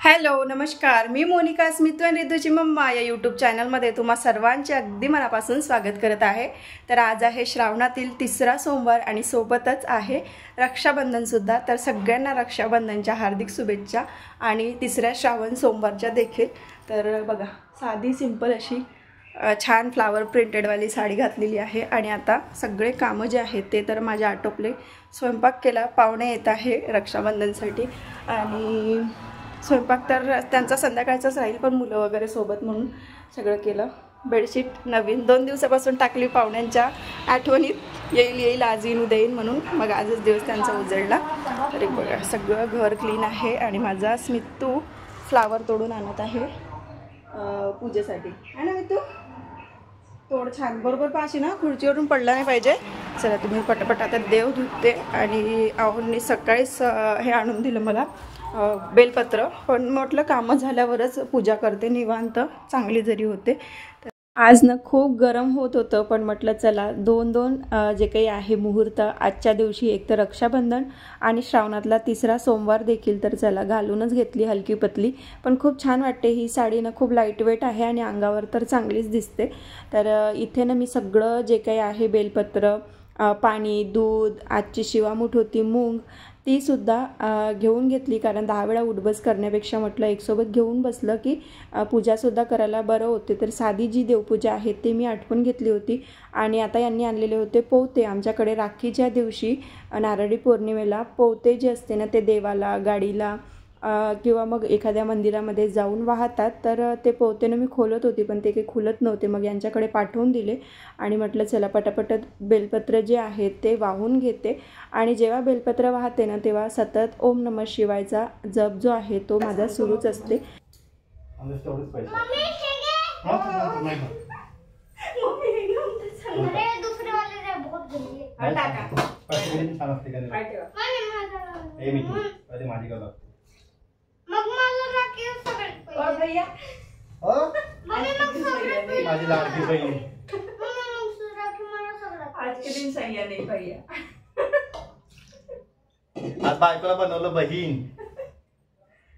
Hello नमस्कार, मी मोनिका स्मित आणि रितूची mamma या यूट्यूब चॅनलमध्ये तुम्हा सर्वांचे अगदी मनापासून स्वागत करत आहे। तर आज आहे श्रावणातील तिसरा सोमवार आणि सोबतच आहे रक्षाबंधनसुद्धा। तर सगळ्यांना रक्षाबंधनच्या हार्दिक शुभेच्छा आणि तिसऱ्या श्रावण सोमवारच्या देखील। तर बघा, साधी सिंपल अशी छान फ्लावर प्रिंटेडवाली साडी घातलेली आहे आणि आता सगळे कामं जे आहेत ते तर माझे आटोपले। स्वयंपाक केला, पाहुणे येत आहे रक्षाबंधनसाठी आणि स्वयंपाक तर त्यांचा संध्याकाळचाच राहील, पण मुलं वगैरे सोबत म्हणून सगळं केलं। बेडशीट नवीन 2 दिवसापासून टाकली, पाहुण्यांच्या आठवणीत येईल आज येईन उद्या येईन म्हणून, मग आजच दिवस त्यांचा उजळला। तरी बघा सगळं घर क्लीन आहे आणि माझा स्मितू फ्लावर तोडून आणत आहे पूजेसाठी। आहे ना मितू? तोड छान बरोबर पाशी ना, खुर्चीवरून पडला नाही पाहिजे। चला तुम्ही पटापट आता देव धुते आणि आवडणी सकाळीच हे आणून दिलं मला बेलपत्र, पण म्हटलं कामं झाल्यावरच पूजा करते, निवांत चांगली जरी होते। आज ना खूप गरम होत होतं, पण म्हटलं चला दोन जे काही आहे मुहूर्त आजच्या दिवशी, एक तर रक्षाबंधन आणि श्रावणातला तिसरा सोमवार देखील, तर चला घालूनच घेतली हलकी पतली, पण खूप छान वाटते ही साडी ना, खूप लाईटवेट आहे आणि अंगावर तर चांगलीच दिसते। तर इथे ना मी सगळं जे काही आहे बेलपत्र, पाणी, दूध, आजची शिवामूठ होती मूग, ती सुद्धा घेऊन घेतली, कारण 10 वेळा उठबस करण्यापेक्षा म्हटलं एकसोबत घेऊन बसलं की पूजासुद्धा करायला बरं होते। तर साधी जी देवपूजा आहे ती मी आठवून घेतली होती आणि आता यांनी आणलेले होते पोवते। आमच्याकडे राखीच्या दिवशी नारळी पौर्णिमेला पोवते जे असते ना, ते देवाला, गाडीला किंवा मग एखाद्या मंदिरामध्ये जाऊन वाहतात। तर ते पोवतेनं मी खोलत होती, पण ते काही खुलत नव्हते, मग यांच्याकडे पाठवून दिले आणि म्हटलं चला पटापट बेलपत्र जे आहेत ते वाहून घेते। आणि जेव्हा बेलपत्र वाहते ना, तेव्हा सतत ओम नमः शिवायचा जप जो आहे तो माझा सुरूच असते। माझी लाडकी बहीण आज के दिन सही है नहीं भैया, आज बायकोला बनवलं बहीण,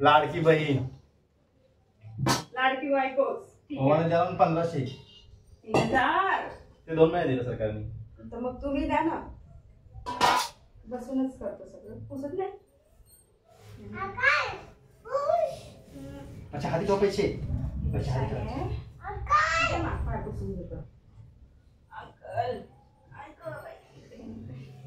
लाडकी बहीण, लाडकी बायको। मला जाऊन 1500 3000 ते 2 महिने दिलं सरकारने, तर मग तुम्ही द्या ना, बसूनच करतो सगळं, पुसत नाही। अच्छा हाती ठेव पैसे, पैसे हाती ठेव,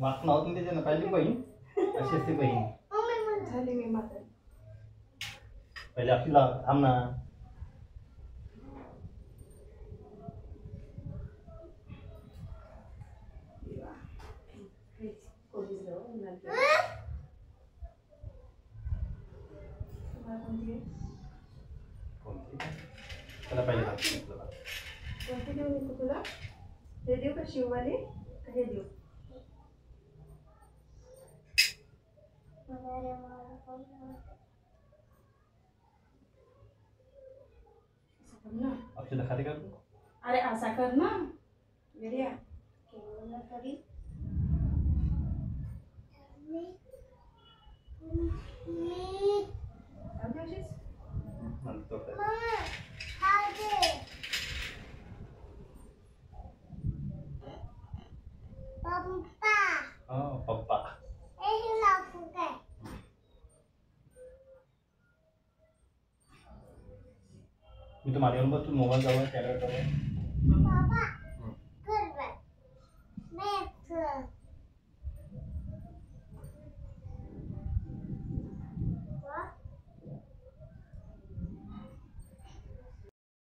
वाक नाव तुम्ही त्याच्या पहिली बहीण अशी असते बहीण झाली मी मात्र पहिले आपल्याला थांब ना। चला पहिले कोणती देऊ तुला? हे देऊ का शिववाले? हे देऊ? अक्षता खाते का? अरे असा कर ना, वेड्या पप्पा मी तो माडीवर बस, तू मोबाईल जवळ कॅमेरा जवळ।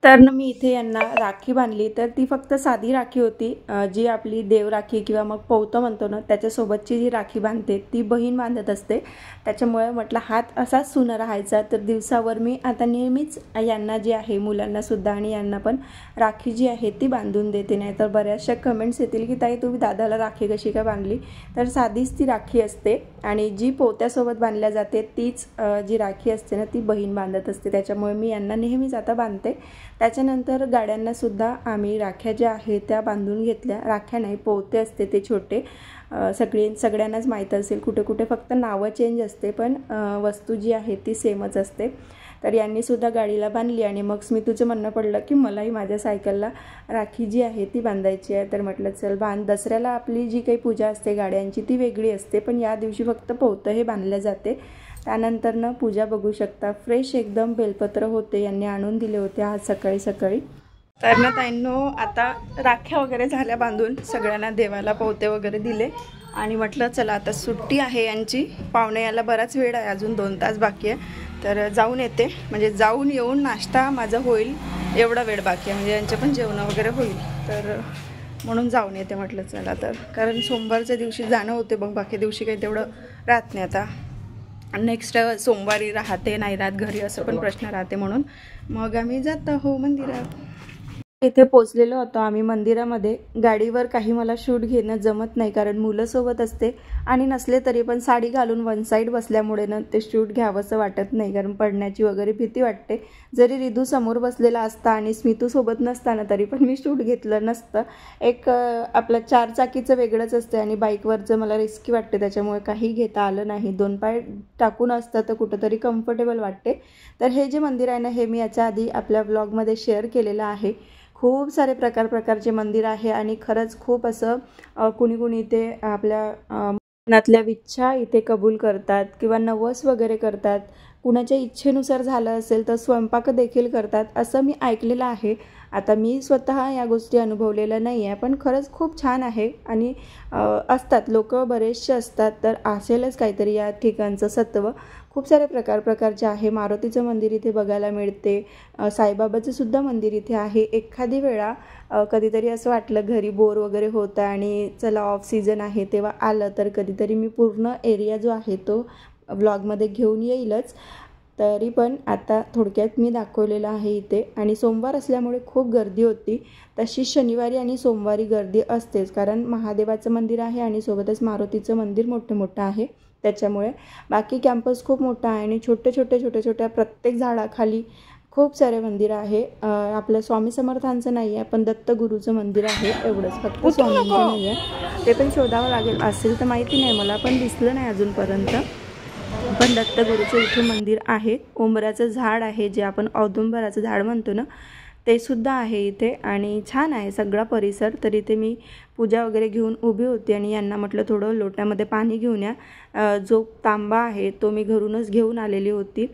तर ना मी इथे यांना राखी बांधली, तर ती फक्त साधी राखी होती, जी आपली देव राखी किंवा मग पौतं म्हणतो ना, त्याच्यासोबतची जी राखी बांधते ती बहीण बांधत असते। त्याच्यामुळे म्हटलं हात असाच सुना राहायचा। तर दिवसावर मी आता नेहमीच यांना जे आहे मुलांनासुद्धा आणि यांना पण राखी जी आहे ती बांधून देते। नाही तर बऱ्याचशा कमेंट्स येतील की ताई तुम्ही दादाला राखी कशी काय बांधली? तर साधीच ती राखी असते आणि जी पोत्यासोबत बांधल्या जाते तीच जी राखी असते ना, ती बहीण बांधत असते। त्याच्यामुळे मी यांना नेहमीच आता बांधते। त्याच्यानंतर गाड्यांनासुद्धा आम्ही राख्या ज्या आहेत त्या बांधून घेतल्या। राख्या नाही, पोते असते ते छोटे, सगळ्यांनाच माहीत असेल, कुठे कुठे फक्त नावं चेंज असते पण वस्तू जी आहे ती सेमच असते. तर यांनीसुद्धा गाडीला बांधली आणि मग स्मितूचं म्हणणं पडलं की मलाही माझ्या सायकलला राखी जी आहे ती बांधायची आहे. तर म्हटलं चल बांध. दसऱ्याला आपली जी काही पूजा असते गाड्यांची ती वेगळी असते, पण या दिवशी फक्त पोतं हे बांधलं जाते. त्यानंतरनं पूजा बघू शकता, फ्रेश एकदम बेलपत्र होते, यांनी आणून दिले होते आज सकाळी सकाळी. तर ना ताईंनो आता राख्या वगैरे झाल्या बांधून, सगळ्यांना देवाला पोते वगैरे दिले आणि म्हटलं चला आता सुट्टी आहे यांची, पाहुणे यायला बराच वेळ आहे, अजून 2 तास बाकी आहे. तर जाऊन येते, म्हणजे जाऊन येऊन नाश्ता माझा होईल एवढा वेळ बाकी आहे, म्हणजे यांचे पण जेवण वगैरे होईल. तर म्हणून जाऊन येते म्हटलं चला. तर कारण सोमवारच्या दिवशी जाणं होते, मग बाकी दिवशी काही तेवढं राहत नाही. आता नेक्स्ट सोमवारी राहते नाही राहत घरी असं पण प्रश्न राहते, म्हणून मग आम्ही जात आहो मंदिरात. इथे पोचलेलो होतो आम्ही मंदिरामध्ये. गाडीवर काही मला शूट घेणं जमत नाही कारण मुलं सोबत असते आणि नसले तरी पण साडी घालून वन साईड बसल्यामुळे ना ते शूट घ्यावंसं वाटत नाही, कारण पडण्याची वगैरे भीती वाटते. जरी रिधू समोर बसलेला असता आणि स्मितू सोबत नसताना तरी पण मी शूट घेतलं नसतं. एक आपलं 4 चाकीचं वेगळंच असते आणि बाईकवरचं मला रिस्की वाटते, त्याच्यामुळे काही घेता आलं नाही. 2 पाय टाकून असतं तर कुठंतरी कम्फर्टेबल वाटते. तर हे जे मंदिर आहे ना, हे मी याच्या आधी आपल्या ब्लॉगमध्ये शेअर केलेलं आहे. खूप सारे प्रकारचे मंदिर आहे आणि खरंच खूप असं कुणी इथे आपल्या मनातल्या इच्छा इथे कबूल करतात किंवा नवस वगैरे करतात. कुणाच्या इच्छेनुसार झालं असेल तर स्वयंपाक देखील करतात असं मी ऐकलेलं आहे. आता मी स्वतः या गोष्टी अनुभवलेल्या नाही आहे, पण खरंच खूप छान आहे आणि असतात लोक बरेचसे असतात, तर असेलच काहीतरी या ठिकाणचं सत्व. खूप सारे प्रकारचे आहे. मारुतीचं मंदिर इथे बघायला मिळते, साईबाबाचं सुद्धा मंदिर इथे आहे. एखादी वेळा कधीतरी असं वाटलं घरी बोर वगैरे होतं आणि चला ऑफ सीझन आहे तेव्हा आलं, तर कधीतरी मी पूर्ण एरिया जो आहे तो व्लॉगमध्ये घेऊन येईलच. तरी पण आता थोडक्यात मी दाखवलेलं आहे इथे. आणि सोमवार असल्यामुळे खूप गर्दी होती, तशी शनिवारी आणि सोमवारी गर्दी असतेच, कारण महादेवाचं मंदिर आहे आणि सोबतच मारुतीचं मंदिर मोठं आहे, त्याच्यामुळे. बाकी कॅम्पस खूप मोठा आहे आणि छोट्या प्रत्येक झाडाखाली खूप सारे मंदिर आहे. आपलं स्वामी समर्थांचं नाही आहे, पण दत्तगुरूचं मंदिर आहे, एवढंच. फक्त स्वामींचं नाही आहे, ते पण शोधावं लागेल, असेल तर माहिती नाही मला, पण दिसलं नाही अजूनपर्यंत. पण दत्तगुरूचं इथे मंदिर आहे. उंबराचं झाड आहे, जे आपण औदुंबराचं झाड म्हणतो ना, ते सुद्धा आहे इथे आणि छान आहे सगळा परिसर. तर इथे मी पूजा वगैरे घेऊन उभी होती आणि यांना म्हटलं थोडं लोट्यामध्ये पाणी घेऊन या. जो तांबा आहे तो मी घरूनच घेऊन आलेली होती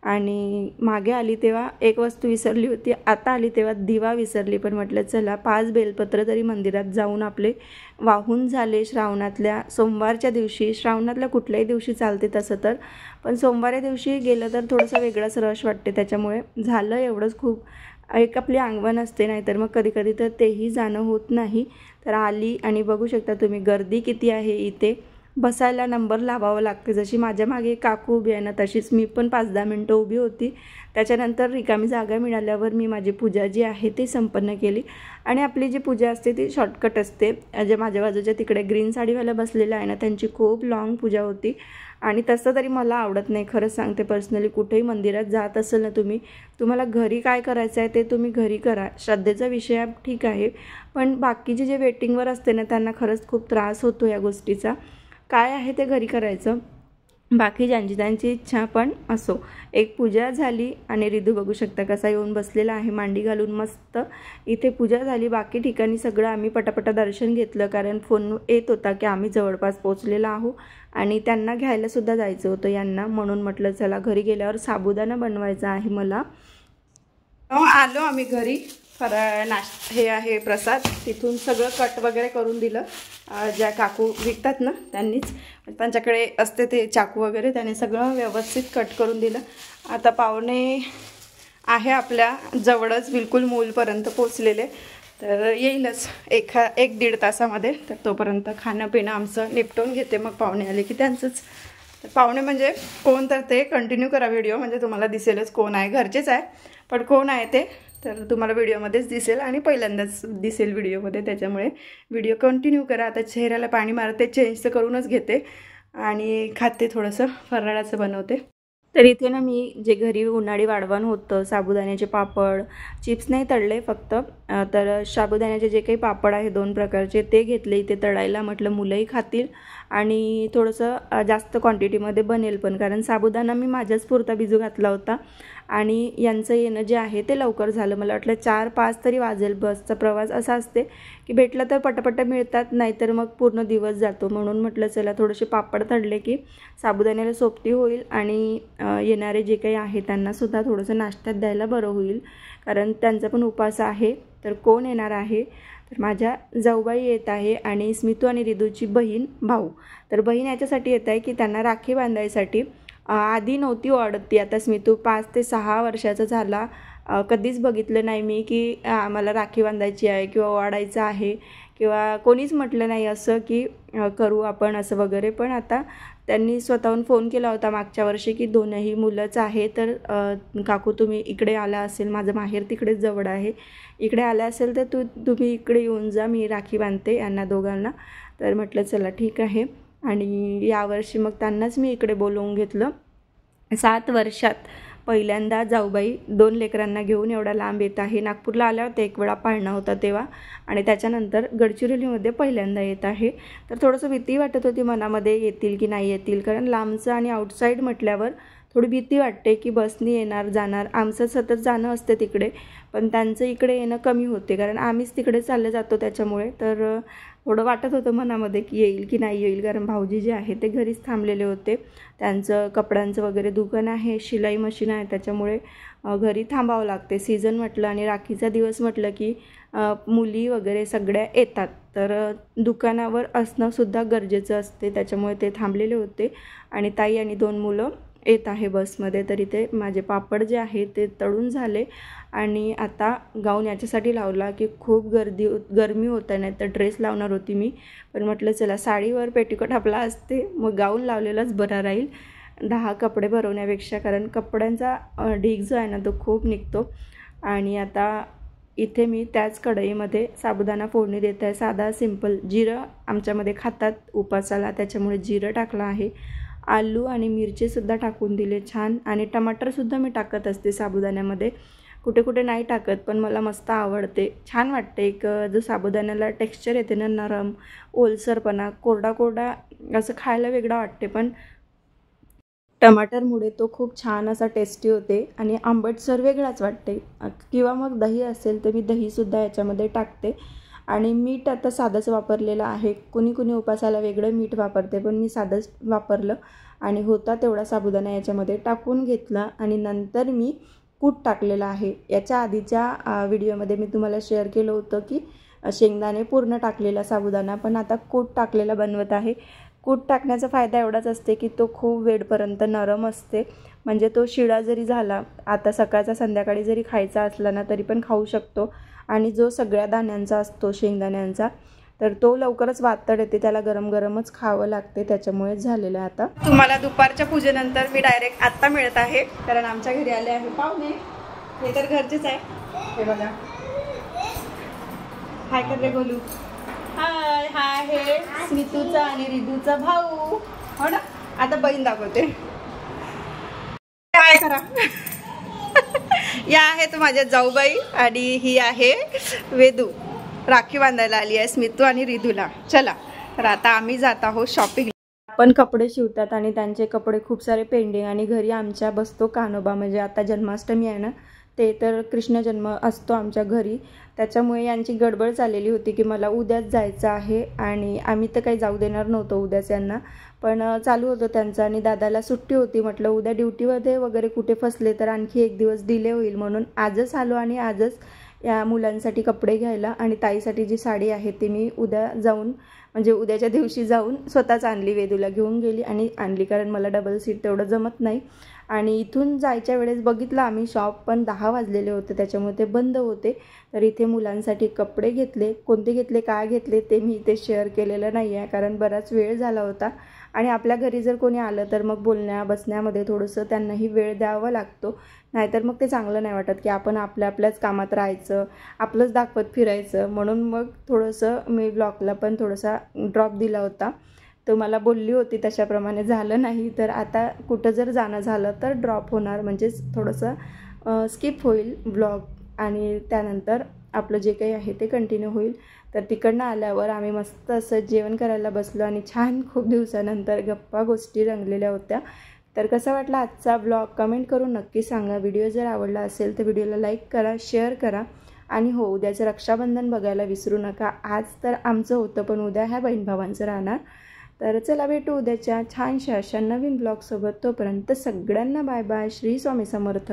आणि मागे आली तेव्हा एक वस्तू विसरली होती, आता आली तेव्हा दिवा विसरली. पण म्हटलं चला 5 बेलपत्र तरी मंदिरात जाऊन आपले वाहून झाले. श्रावणातल्या सोमवारच्या दिवशी, श्रावणातल्या कुठल्याही दिवशी चालते तसं तर, पण सोमवारी दिवशी गेलं तर थोडंसं वेगळंच रश वाटते, त्याच्यामुळे झालं एवढंच. खूप एक आपली अंगवण असते, नाहीतर मग कधी तर तेही जाणं होत नाही. तर आली आणि बघू शकता तुम्ही गर्दी किती आहे इथे. बसायला नंबर लावावं लागते. जशी माझ्या मागे काकू उभी आहे ना, तशीच मी पण 5-10 मिनटं उभी होती. त्याच्यानंतर रिकामी जागा मिळाल्यावर मी माझी पूजा जी आहे ती संपन्न केली. आणि आपली जी पूजा असते ती शॉर्टकट असते. जे माझ्या बाजूच्या तिकडे ग्रीन साडीवाला बसलेला आहे ना, त्यांची खूप लॉंग पूजा होती आणि तसं तरी मला आवडत नाही, खरंच सांगते. पर्सनली कुठेही मंदिरात जात असेल ना तुम्हाला घरी काय करायचं आहे ते तुम्ही घरी करा. श्रद्धेचा विषय ठीक आहे, पण बाकीचे जे वेटिंगवर असते ना त्यांना खरंच खूप त्रास होतो या गोष्टीचा. काय आहे ते घरी करायचं, बाकी ज्यांची त्यांची इच्छा. पण असो, एक पूजा झाली आणि रिधू बघू शकता कसा येऊन बसलेला आहे मांडी घालून मस्त. इथे पूजा झाली. बाकी ठिकाणी सगळं आम्ही पटापटा दर्शन घेतलं, कारण फोन येत होता की आम्ही जवळपास पोचलेलो आहोत आणि त्यांना घ्यायलासुद्धा जायचं होतं यांना, म्हणून म्हटलं चला घरी गेल्यावर साबुदाणा बनवायचा आहे मला. आलो आम्ही घरी. हे आहे प्रसाद, तिथून सगळं कट वगैरे करून दिलं. ज्या काकू विकतात ना त्यांनीच, त्यांच्याकडे असते ते चाकू वगैरे, त्याने सगळं व्यवस्थित कट करून दिलं. आता पाहुणे आहे आपल्या जवळच, बिलकुल मूलपर्यंत पोचलेले, तर येईलच 1-1.5 तासामध्ये. तर तोपर्यंत खाणं पिणं आमचं निपटून घेते, मग पाहुणे आले की त्यांचंच. तर पाहुणे म्हणजे कोण तर ते कंटिन्यू करा व्हिडिओ, म्हणजे तुम्हाला दिसेलच कोण आहे. घरचेच आहे पण कोण आहे ते तर तुम्हाला व्हिडिओमध्येच दिसेल आणि पहिल्यांदाच दिसेल व्हिडिओमध्ये, त्याच्यामुळे व्हिडिओ कंटिन्यू करा. आता चेहऱ्याला पाणी मारते, चेंज तर करूनच घेते आणि खाते, थोडंसं फराळाचं बनवते. तर इथे ना मी जे घरी उन्हाळी वाढवण होतं, साबुदाण्याचे पापड, चिप्स नाही तळले फक्त, तर साबुदाण्याचे जे काही पापड आहे 2 प्रकारचे ते घेतले इथे तळायला. म्हटलं मुलंही खातील आणि थोडंसं जास्त क्वांटिटीमध्ये बनेल पण, कारण साबुदाणा मी माझ्याच पुरता भिजू घातला होता आणि यांचं येणं जे आहे ते लवकर झालं. मला वाटलं 4-5 तरी वाजेल. बसचा प्रवास असा असते की भेटलं तर पटापट मिळतात, नाहीतर मग पूर्ण दिवस जातो. म्हणून म्हटलं चला थोडेसे पापड तळले की साबुदाण्याला सोबती होईल आणि येणारे जे काही आहे त्यांनासुद्धा थोडंसं नाश्त्यात द्यायला बरं होईल, कारण त्यांचा पण उपवास आहे. तर कोण येणार आहे, तर माझ्या जाऊबाई येत आहे आणि स्मितू आणि रिदूची बहीण भाऊ. तर बहीण याच्यासाठी येत आहे की त्यांना राखी बांधायसाठी. आधी नव्हती ओढत ती, आता स्मितू 5 ते 6 वर्षाचा झाला. कधीच बघितलं नाही मी की मला राखी बांधायची आहे किंवा ओढायचं आहे, किंवा कोणीच म्हटलं नाही असं की करू आपण असं वगैरे. पण आता त्यांनी स्वतःहून फोन केला होता मागच्या वर्षी की 2ही मुलंच आहे, तर काकू तुम्ही इकडे आला असेल, माझं माहेर तिकडेच जवळ आहे, इकडे आला असेल तर तुम्ही इकडे येऊन जा, मी राखी बांधते यांना दोघांना. तर म्हटलं चला ठीक आहे. आणि यावर्षी मग त्यांनाच मी इकडे बोलवून घेतलं. 7 वर्षात पहिल्यांदा जाऊबाई 2 लेकरांना घेऊन एवढा लांब येत आहे. नागपूरला आल्या होत्या एक वेळा, पाळणा होता तेव्हा, आणि त्याच्यानंतर गडचिरोलीमध्ये पहिल्यांदा येत आहे. तर थोडंसं भीती वाटत होती मनामध्ये, येतील की नाही येतील, कारण लांबचं आणि आउटसाईड म्हटल्यावर थोडी भीती वाटते की बसनी येणार जाणार. आमचं सतत जाणं असते तिकडे, पण त्यांचं इकडे येणं कमी होते, कारण आम्हीच तिकडे चालले जातो त्याच्यामुळे. तर थोडं वाटत होतं मनामध्ये की येईल की नाही येईल, कारण भाऊजी जे आहे ते घरीच थांबलेले होते. त्यांचं कपड्यांचं वगैरे दुकान आहे, शिलाई मशीन आहे, त्याच्यामुळे घरी थांबावं लागते. सीझन म्हटलं आणि राखीचा दिवस म्हटलं की मुली वगैरे सगळ्या येतात, तर दुकानावर असणंसुद्धा गरजेचं असते, त्याच्यामुळे ते थांबलेले होते. आणि ताई आणि 2 मुलं येत आहे बसमध्ये. तर इथे माझे पापड जे आहे ते तळून झाले आणि आता गाऊन याच्यासाठी लावला की खूप गरमी होत आहे, नाही तर ड्रेस लावणार होती मी, पण म्हटलं चला साडीवर पेटीकोट आपला असते, मग गाऊन लावलेलाच बरा राहील 10 कपडे भरवण्यापेक्षा, कारण कपड्यांचा ढीग जो आहे ना तो खूप निघतो. आणि आता इथे मी त्याच कढईमध्ये साबुदाणा फोडणी देत आहे, साधा सिंपल. जिरं आमच्यामध्ये खातात उपासाला, त्याच्यामुळे जिरं टाकलं आहे. आलू आणि मिरचीसुद्धा टाकून दिले छान, आणि टमाटरसुद्धा मी टाकत असते साबुदाण्यामध्ये, कुठे कुठे नाही टाकत, पण मला मस्त आवडते, छान वाटते. एक जो साबुदाण्याला टेक्स्चर येते ना, नरम ओलसरपणा, कोरडा कोरडा असं खायला वेगळा वाटते, पण टमाटरमुळे तो खूप छान असा टेस्टी होते आणि आंबटसर वेगळाच वाटते. किंवा मग दही असेल तर मी दहीसुद्धा याच्यामध्ये टाकते. आणि मीठ आता साधंच वापरलेलं आहे. कुणी कुणी उपासाला वेगळं मीठ वापरते, पण मी साधंच वापरलं आणि होता तेवढा साबुदाणा याच्यामध्ये टाकून घेतला. आणि नंतर मी कूट टाकलेलं आहे. याच्या आधीच्या व्हिडिओमध्ये मी तुम्हाला शेअर केलं होतं की शेंगदाणे पूर्ण टाकलेला साबुदाणा, पण आता कूट टाकलेला बनवत आहे. कूट टाकण्याचा फायदा एवढाच असते की तो खूप वेळपर्यंत नरम असते, म्हणजे तो शिळा जरी झाला, आता सकाळचा संध्याकाळी जरी खायचा असला ना तरी पण खाऊ शकतो. आणि जो सगळ्या दाण्यांचा असतो शेंगदाण्यांचा, तर तो लवकरच वातड येते, त्याला गरम गरमच खावं लागते, त्याच्यामुळे झालेलं आहे. आता तुम्हाला दुपारच्या पूजेनंतर मी डायरेक्ट आत्ता मिळत आहे, कारण आमच्या घरी आले आहे पाहुणे. हे तर घरचेच आहे, हे बघा. हाय कर रे गोलू. हाय. हाय हे स्मितूचा आणि रिदूचा भाऊ, हो ना. आता बहीण दाखवते, काय करा. या आहेत माझ्या जाऊबाई आणि ही आहे वेदू. राखी बांधायला आली आहे स्मितू आणि रिदूला. चला, तर आता आम्ही जात आहोत शॉपिंग. पण कपडे शिवतात आणि त्यांचे कपडे खूप सारे पेंडिंग, आणि घरी आमच्या बसतो कान्होबा, म्हणजे आता जन्माष्टमी आहे ना, ते तर कृष्ण जन्म असतो आमच्या घरी, त्याच्यामुळे यांची गडबड चाललेली होती की मला उद्याच जायचं आहे. आणि आम्ही तर काही जाऊ देणार नव्हतो उद्याच यांना, पण चालू होतं त्यांचं, आणि दादाला सुट्टी होती. म्हटलं उद्या ड्युटीमध्ये वगैरे कुठे फसले तर आणखी एक दिवस डिले होईल, म्हणून आजच आलो आणि आजच या मुलांसाठी कपडे घ्यायला. आणि ताईसाठी जी साडी आहे ती मी उद्या जाऊन, म्हणजे उद्याच्या दिवशी जाऊन स्वतःच आणली, वेदूला घेऊन गेली आणि आणली, कारण मला डबल सीट तेवढं जमत नाही. आणि इथून जायच्या वेळेस बघितलं आम्ही शॉप, पण 10 वाजलेले होते, त्याच्यामुळे ते बंद होते. तर इथे मुलांसाठी कपडे घेतले. कोणते घेतले, काय घेतले ते मी इथे शेअर केलेलं नाही आहे, कारण बराच वेळ झाला होता. आणि आपल्या घरी जर कोणी आलं तर मग बोलण्या बसण्यामध्ये थोडंसं त्यांनाही वेळ द्यावा लागतो, नाहीतर मग ते चांगलं नाही वाटत की आपण आपल्याच कामात राहायचं, आपलंच दाखवत फिरायचं. म्हणून मग थोडंसं मी ब्लॉगला पण थोडासा ड्रॉप दिला होता. तो मला बोलली होती तशाप्रमाणे झालं नाही, तर आता कुठं जर जाणं झालं तर ड्रॉप होणार, म्हणजेच थोडंसं स्किप होईल ब्लॉग आणि त्यानंतर आपलं जे काही आहे ते कंटिन्यू होईल. तर तिकडनं आल्यावर आम्ही मस्त असं जेवण करायला बसलो आणि छान खूप दिवसानंतर गप्पा गोष्टी रंगलेल्या होत्या. तर कसा वाटला आजचा ब्लॉग कमेंट करून नक्की सांगा. व्हिडिओ जर आवडला असेल तर व्हिडिओला लाईक करा, शेअर करा आणि हो, उद्याचं रक्षाबंधन बघायला विसरू नका. आज तर आमचं होतं पण उद्या ह्या बहीण भावांचं राहणार. तर चला भेटू उद्याच्या छानशा अशा नवीन ब्लॉगसोबत. तोपर्यंत सगळ्यांना बाय बाय. श्री स्वामी समर्थ.